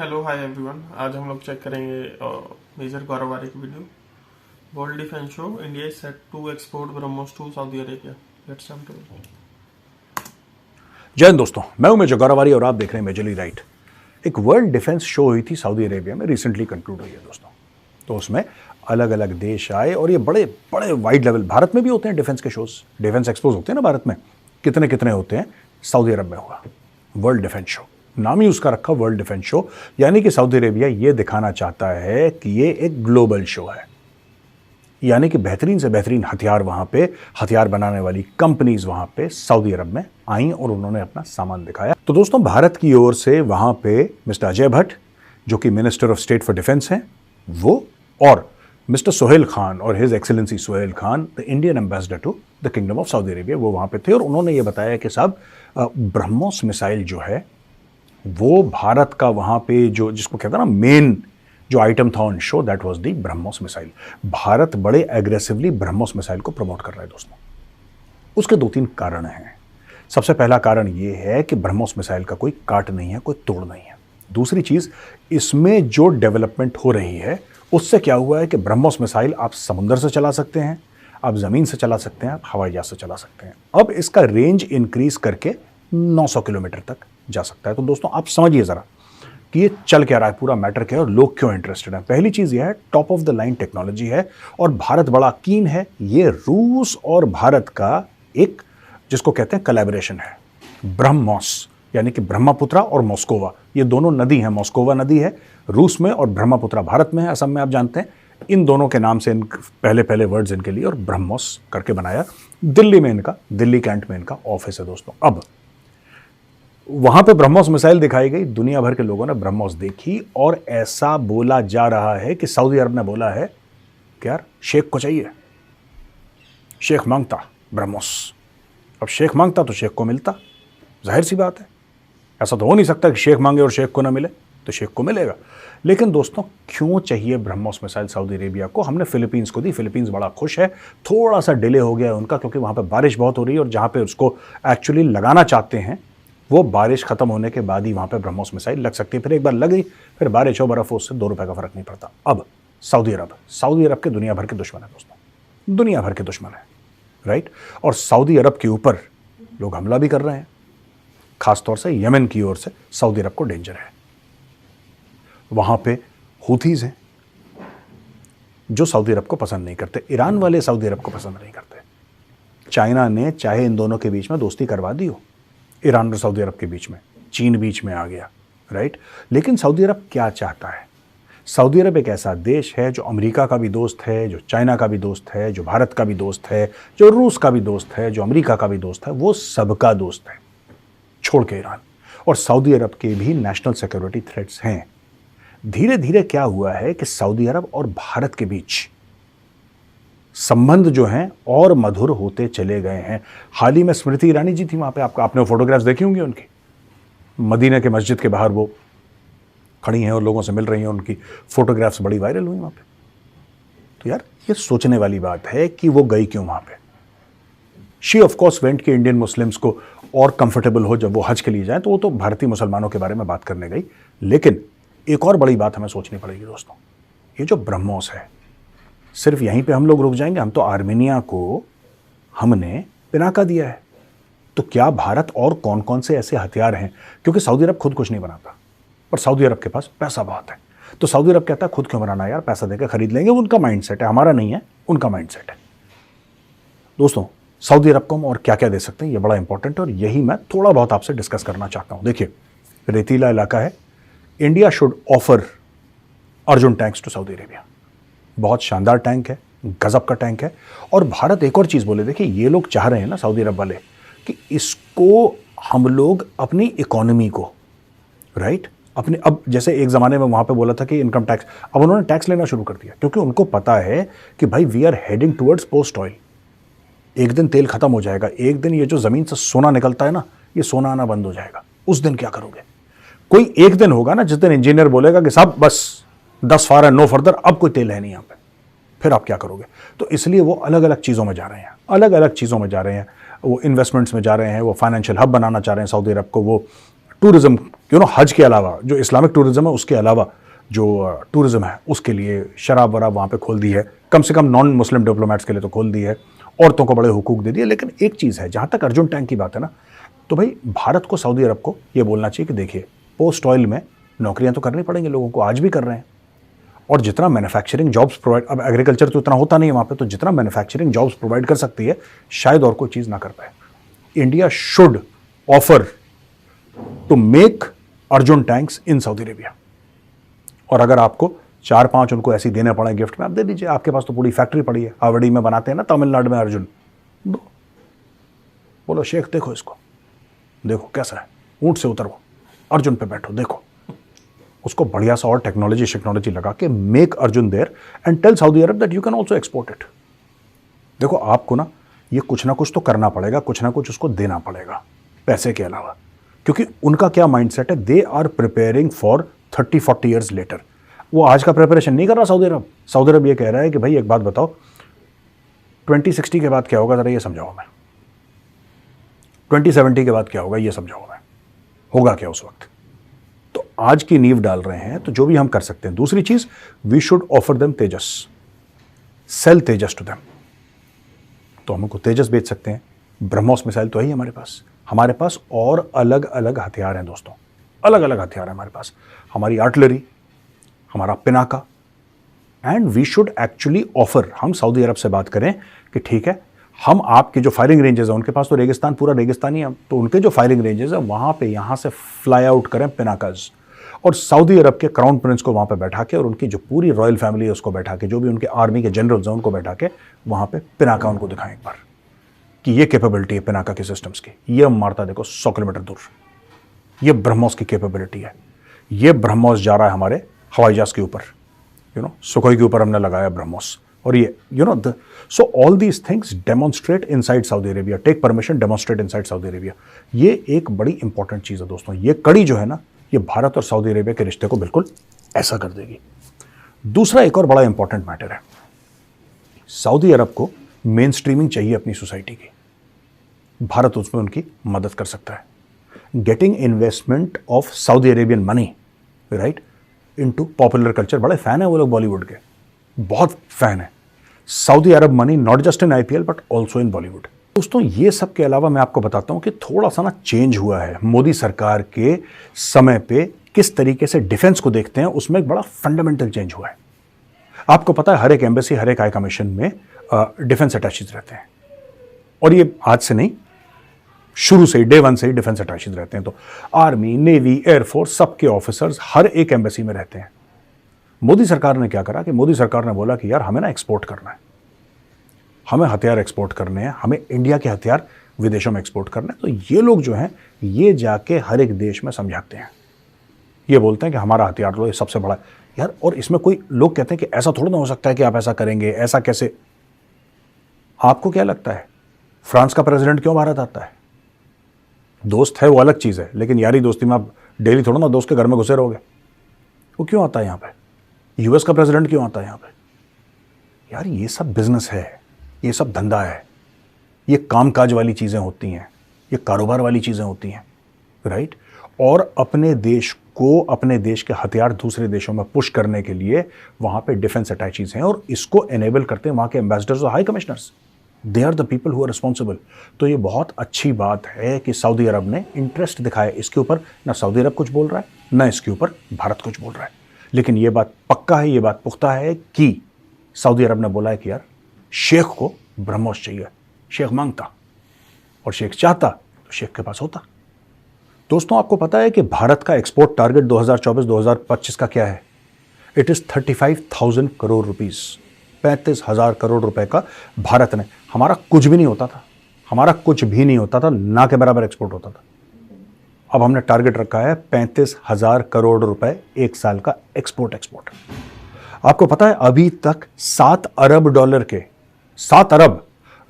Hello hi everyone. आज हम लोग चेक करेंगे मेजर कारोबारी की video. World defence show, India is set to export BrahMos to Saudi Arabia. Let's jump to it. जय हिंद दोस्तों, मैं हूं मेजर गौरवारी और आप देख रहे हैं मेजरली राइट। एक वर्ल्ड डिफेंस शो हुई थी सऊदी अरेबिया में, रिसेंटली कंक्लूड हुई है दोस्तों। तो उसमें अलग अलग देश आए और ये बड़े बड़े वाइड लेवल, भारत में भी होते हैं डिफेंस के शोज, डिफेंस एक्सपोज होते हैं ना भारत में, कितने कितने होते हैं। सऊदी अरब में हुआ वर्ल्ड डिफेंस शो, नाम ही उसका रखा वर्ल्ड डिफेंस शो, यानी कि सऊदी अरेबिया ये दिखाना चाहता है कि ये एक ग्लोबल शो है, यानी कि बेहतरीन से बेहतरीन हथियार वहां पे, हथियार बनाने वाली कंपनीज वहां पे सऊदी अरब में आई और उन्होंने अपना सामान दिखाया। तो दोस्तों, भारत की ओर से वहां पे मिस्टर अजय भट्ट, जो कि minister of state for defence हैं, वो और मिस्टर सोहेल खान और his excellency Sohail Khan, the Indian ambassador to the kingdom of Saudi Arabia, वो वहां पे थे और उन्होंने ये बताया कि साहब ब्रह्मोस मिसाइल जो है वो भारत का वहां पे जो जिसको कहता है ना मेन जो आइटम था on show, that was the BrahMos missile. Bharat बड़े एग्रेसिवली ब्रह्मोस मिसाइल को प्रमोट कर रहा है दोस्तों। उसके दो तीन कारण हैं। सबसे पहला कारण यह है कि ब्रह्मोस मिसाइल का कोई काट नहीं है, कोई तोड़ नहीं है। दूसरी चीज, इसमें जो डेवलपमेंट हो रही है उससे क्या हुआ है कि ब्रह्मोस मिसाइल आप समुद्र से चला सकते हैं, आप जमीन से चला सकते हैं, आप हवाई जहाज से चला सकते हैं। अब इसका रेंज इंक्रीज करके 900 किलोमीटर तक जा सकता है। तो दोस्तों, आप समझिए जरा कि ये चल क्या रहा है, पूरा मैटर क्या है और लोग क्यों इंटरेस्टेड हैं। पहली चीज ये है, top of the line technology है और भारत बड़ा कीन है। ये रूस और भारत का एक जिसको कहते हैं कोलैबोरेशन है, ब्रह्मोस, यानी कि ब्रह्मपुत्रा और मॉस्कोवा, ये दोनों नदी हैं। मॉस्कोवा नदी है रूस में और ब्रह्मपुत्रा भारत में है, असम में आप जानते हैं। इन दोनों के नाम से इन पहले पहले वर्ड्स इनके लिए और ब्रह्मोस करके बनाया। दिल्ली में इनका, दिल्ली कैंट में इनका ऑफिस है दोस्तों। अब वहां पे ब्रह्मोस मिसाइल दिखाई गई, दुनिया भर के लोगों ने ब्रह्मोस देखी और ऐसा बोला जा रहा है कि सऊदी अरब ने बोला है कि यार शेख को चाहिए, शेख मांगता ब्रह्मोस। अब शेख मांगता तो शेख को मिलता, जाहिर सी बात है। ऐसा तो हो नहीं सकता कि शेख मांगे और शेख को ना मिले, तो शेख को मिलेगा। लेकिन दोस्तों, क्यों चाहिए ब्रह्मोस मिसाइल सऊदी अरेबिया को? हमने फिलीपींस को दी, फिलीपींस बड़ा खुश है। थोड़ा सा डिले हो गया उनका क्योंकि वहां पर बारिश बहुत हो रही है और जहां पे उसको एक्चुअली लगाना चाहते हैं वो बारिश खत्म होने के बाद ही वहां पे ब्रह्मोस मिसाइल लग सकती है। फिर एक बार लग गई, फिर बारिश हो, बर्फ हो, उससे 2 रुपए का फर्क नहीं पड़ता। अब सऊदी अरब के दुनिया भर के दुश्मन है दोस्तों, दुनिया भर के दुश्मन है, राइट। और सऊदी अरब के ऊपर लोग हमला भी कर रहे हैं, खासतौर से यमन की ओर से सऊदी अरब को डेंजर है। वहां पे हुथीज हैं जो सऊदी अरब को पसंद नहीं करते, ईरान वाले सऊदी अरब को पसंद नहीं करते। चाइना ने चाहे इन दोनों के बीच में दोस्ती करवा दी हो, ईरान और सऊदी अरब के बीच में, चीन बीच में आ गया, राइट। लेकिन सऊदी अरब क्या चाहता है? सऊदी अरब एक ऐसा देश है जो अमेरिका का भी दोस्त है, जो चाइना का भी दोस्त है, जो भारत का भी दोस्त है, जो रूस का भी दोस्त है, जो अमेरिका का भी दोस्त है, वो सबका दोस्त है छोड़ के ईरान। और सऊदी अरब के भी नेशनल सिक्योरिटी थ्रेट्स हैं। धीरे धीरे क्या हुआ है कि सऊदी अरब और भारत के बीच संबंध जो हैं और मधुर होते चले गए हैं। हाल ही में स्मृति ईरानी जी थी वहां पे, आपने फोटोग्राफ्स देखी होंगी उनकी, मदीना के मस्जिद के बाहर वो खड़ी हैं और लोगों से मिल रही हैं, उनकी फोटोग्राफ्स बड़ी वायरल हुई वहां पे। तो यार, ये सोचने वाली बात है कि वो गई क्यों वहां पे। शी ऑफ कोर्स वेंट कि इंडियन मुस्लिम्स को और कंफर्टेबल हो जब वो हज के लिए जाए, तो वो तो भारतीय मुसलमानों के बारे में बात करने गई। लेकिन एक और बड़ी बात हमें सोचनी पड़ेगी दोस्तों, ये जो ब्रह्मोस है, सिर्फ यहीं पे हम लोग रुक जाएंगे? हम तो आर्मेनिया को हमने पिनाका दिया है, तो क्या भारत और कौन कौन से ऐसे हथियार हैं? क्योंकि सऊदी अरब खुद कुछ नहीं बनाता, पर सऊदी अरब के पास पैसा बहुत है। तो सऊदी अरब कहता है खुद क्यों बनाना यार, पैसा देकर खरीद लेंगे। उनका माइंडसेट है, हमारा नहीं है, उनका माइंडसेट है। दोस्तों, सऊदी अरब को हम और क्या क्या दे सकते हैं, ये बड़ा इंपॉर्टेंट है और यही मैं थोड़ा बहुत आपसे डिस्कस करना चाहता हूं। देखिए, रेतीला इलाका है, India should offer Arjun tanks to Saudi Arabia. बहुत शानदार टैंक है, गजब का टैंक है। और भारत एक और चीज बोले, देखिए ये लोग चाह रहे हैं ना सऊदी अरब वाले कि इसको हम लोग अपनी इकोनॉमी को, राइट, अपने, अब जैसे एक जमाने में वहां पे बोला था कि इनकम टैक्स, अब उन्होंने टैक्स लेना शुरू कर दिया क्योंकि उनको पता है कि भाई we are heading towards post oil. एक दिन तेल खत्म हो जाएगा, एक दिन ये जो जमीन से सोना निकलता है ना, ये सोना आना बंद हो जाएगा। उस दिन क्या करोगे? कोई एक दिन होगा ना जिस दिन इंजीनियर बोलेगा कि साहब बस 10 फार है, नो फर्दर, अब कोई तेल है नहीं यहां पे, फिर आप क्या करोगे? तो इसलिए वो अलग अलग चीजों में जा रहे हैं, अलग अलग चीजों में जा रहे हैं। वो इन्वेस्टमेंट्स में जा रहे हैं, वो फाइनेंशियल हब बनाना चाह रहे हैं सऊदी अरब को, वो टूरिज्म हज के अलावा जो इस्लामिक टूरिज्म है उसके अलावा जो टूरिज्म है उसके लिए शराब वराब वहाँ पे खोल दी है, कम से कम नॉन मुस्लिम डिप्लोमेट्स के लिए तो खोल दी है, औरतों को बड़े हुकूक दे दिए। लेकिन एक चीज़ है, जहाँ तक अर्जुन टैंक की बात है ना, तो भाई भारत को, सऊदी अरब को ये बोलना चाहिए कि देखिए पोस्ट ऑयल में नौकरियाँ तो करनी पड़ेंगी लोगों को, आज भी कर रहे हैं, और जितना मैन्युफैक्चरिंग जॉब्स प्रोवाइड, अब एग्रीकल्चर तो इतना होता नहीं है वहाँ पे, तो जितना मैन्युफैक्चरिंग जॉब्स प्रोवाइड कर सकती है शायद और कोई चीज़ ना कर पाए। India should offer to make Arjun tanks in Saudi Arabia, और अगर आपको 4-5 उनको ऐसी देने पड़े गिफ्ट में, आप दे दीजिए। आपके पास तो पूरी फैक्ट्री पड़ी है, आवड़ी में बनाते हैं ना तमिलनाडु में अर्जुन, दो, बोलो शेख देखो इसको, देखो कैसा है, ऊंट से उतरो, अर्जुन पे बैठो, देखो उसको बढ़िया सा और टेक्नोलॉजी लगा के make Arjun there and tell Saudi Arab that you can also export it. देखो आपको ना ये कुछ ना कुछ तो करना पड़ेगा, कुछ ना कुछ उसको देना पड़ेगा पैसे के अलावा, क्योंकि उनका क्या माइंडसेट है, they are preparing for 30-40 years later. वो आज का प्रिपरेशन नहीं कर रहा सऊदी अरब। सऊदी अरब ये कह रहा है कि भाई एक बात बताओ, 2060 के बाद क्या होगा, जरा ये समझाओ मैं, 2070 के बाद क्या होगा ये समझाओ मैं, होगा क्या उस वक्त। तो आज की नींव डाल रहे हैं, तो जो भी हम कर सकते हैं। दूसरी चीज, we should offer them Tejas, sell Tejas to them. तो हम उनको तेजस बेच सकते हैं, ब्रह्मोस मिसाइल तो है ही हमारे पास और अलग अलग हथियार हैं दोस्तों, अलग अलग हथियार हैं हमारे पास, हमारी आर्टिलरी, हमारा Pinaka, and we should actually offer. हम सऊदी अरब से बात करें कि ठीक है, हम आपके जो फायरिंग रेंजेस हैं, उनके पास तो रेगिस्तान, पूरा रेगिस्तानी है, तो उनके जो फायरिंग रेंजेस हैं वहाँ पे यहाँ से फ्लाई आउट करें पिनाकाज, और सऊदी अरब के क्राउन प्रिंस को वहाँ पे बैठा के, और उनकी जो पूरी रॉयल फैमिली है उसको बैठा के, जो भी उनके आर्मी के जनरल्स हैं उनको बैठा के वहाँ पे पिनाका उनको दिखाएं एक बार कि ये कैपेबिलिटी है पिनाका के सिस्टम्स की, ये मारता देखो 100 किलोमीटर दूर, ये ब्रह्मोस की कैपेबिलिटी है, ये ब्रह्मोस जा रहा है हमारे हवाई जहाज के ऊपर, सुखोई के ऊपर हमने लगाया ब्रह्मोस, और ये so all these things demonstrate inside Saudi Arabia, take permission, demonstrate inside Saudi Arabia. ये एक बड़ी इंपॉर्टेंट चीज़ है दोस्तों। ये कड़ी जो है ना, ये भारत और सऊदी अरेबिया के रिश्ते को बिल्कुल ऐसा कर देगी। दूसरा एक और बड़ा इंपॉर्टेंट मैटर है, सऊदी अरब को मेन स्ट्रीमिंग चाहिए अपनी सोसाइटी की, भारत उसमें उनकी मदद कर सकता है। Getting investment of Saudi Arabian money right into popular culture, बड़े फैन है वो लोग बॉलीवुड के, बहुत फैन है। Saudi Arab money not just in IPL but also in Bollywood. दोस्तों ये सब के अलावा मैं आपको बताता हूं कि थोड़ा सा ना चेंज हुआ है मोदी सरकार के समय पे, किस तरीके से डिफेंस को देखते हैं, उसमें एक बड़ा फंडामेंटल चेंज हुआ है। आपको पता है हर एक एम्बेसी, हर एक हाई कमीशन में डिफेंस अटैचीज रहते हैं, और ये आज से नहीं, शुरू से ही, डे 1 से ही डिफेंस अटैचीज रहते हैं। तो आर्मी, नेवी, एयरफोर्स, सबके ऑफिसर्स हर एक एम्बेसी में रहते हैं। मोदी सरकार ने क्या करा कि मोदी सरकार ने बोला कि यार हमें ना एक्सपोर्ट करना है, हमें हथियार एक्सपोर्ट करने हैं, हमें इंडिया के हथियार विदेशों में एक्सपोर्ट करने हैं। तो ये लोग जो हैं ये जाके हर एक देश में समझाते हैं, ये बोलते हैं कि हमारा हथियार लो, ये सबसे बड़ा यार। और इसमें कोई लोग कहते हैं कि ऐसा थोड़ा ना हो सकता है कि आप ऐसा करेंगे, ऐसा कैसे। आपको क्या लगता है फ्रांस का प्रेसिडेंट क्यों भारत आता है? दोस्त है वो अलग चीज़ है, लेकिन यारी दोस्ती में आप डेली थोड़ा ना दोस्त के घर में घुसे रहोगे। वो क्यों आता है यहाँ पे? यूएस का प्रेसिडेंट क्यों आता है यहाँ पे? यार ये सब बिजनेस है, ये सब धंधा है, ये कामकाज वाली चीज़ें होती हैं, ये कारोबार वाली चीज़ें होती हैं राइट। और अपने देश को, अपने देश के हथियार दूसरे देशों में पुश करने के लिए वहाँ पे डिफेंस अटैचीज हैं, और इसको एनेबल करते हैं वहाँ के एम्बेसडर्स और high commissioners. They are the people who are responsible. तो ये बहुत अच्छी बात है कि सऊदी अरब ने इंटरेस्ट दिखाया इसके ऊपर। ना सऊदी अरब कुछ बोल रहा है, ना इसके ऊपर भारत कुछ बोल रहा है, लेकिन ये बात पक्का है, ये बात पुख्ता है कि सऊदी अरब ने बोला है कि यार शेख को ब्रह्मोस चाहिए। शेख मांगता और शेख चाहता तो शेख के पास होता। दोस्तों आपको पता है कि भारत का एक्सपोर्ट टारगेट 2024-2025 का क्या है? It is 35,000 crore rupees, 35,000 crore रुपए का भारत ने। हमारा कुछ भी नहीं होता था, हमारा कुछ भी नहीं होता था, ना के बराबर एक्सपोर्ट होता था। अब हमने टारगेट रखा है 35,000 करोड़ रुपए एक साल का एक्सपोर्ट। आपको पता है अभी तक 7 अरब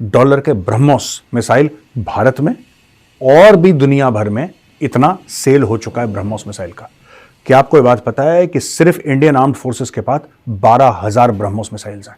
डॉलर के ब्रह्मोस मिसाइल भारत में और भी दुनिया भर में इतना सेल हो चुका है ब्रह्मोस मिसाइल का। क्या आपको ये बात पता है कि सिर्फ इंडियन आर्म्ड फोर्सेस के पास 12,000 ब्रह्मोस मिसाइल्स हैं?